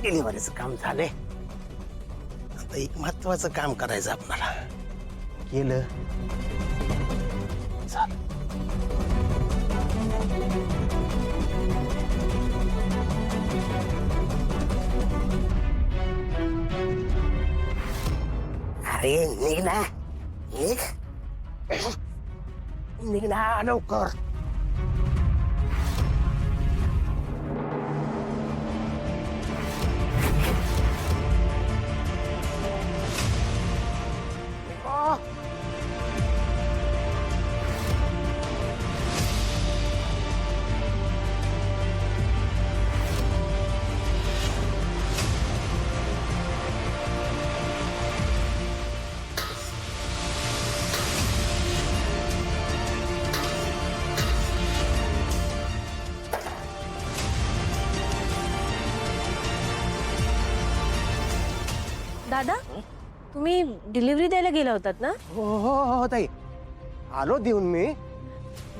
डिलिव्हरीचं काम झालंय. आता एक महत्वाचं काम करायचं आपल्याला. केलं चाल. अरे निघ ना, निघ निघ ना लवकर. दादा, तुम्ही डिलिव्हरी द्यायला गेला होतात ना? हो हो हो ताई, आलो देऊन मी.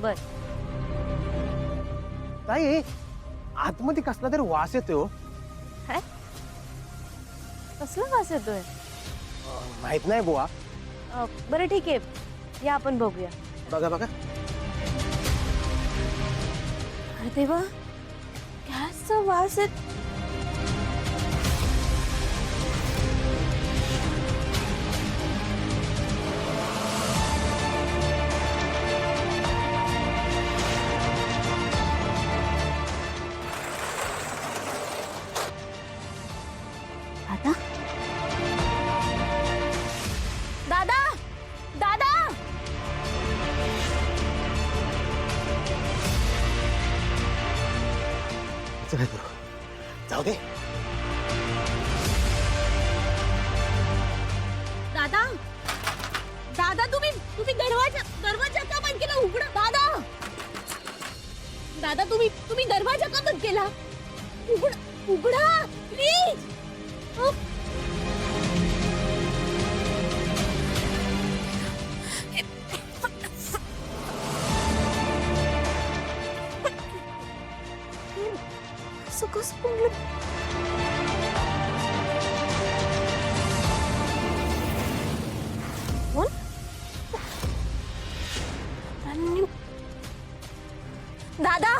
बर. ताई, आतमध्ये कसला तरी वास येतो. काय? कसला वास येतोय? माहित नाही बुवा. बरं ठीक आहे, या आपण बघूया. बघा बघा. अरे देवा, गॅसचा वास येत. दादा, दादा, दादा, जाऊ दे. दादा, दादा, तुम्ही दरवाजा का बंद केला? उघडा दादा. दादा, तुम्ही दरवाजा का बंद केला? उघडा प्लीज. कसं पडलं? दादा,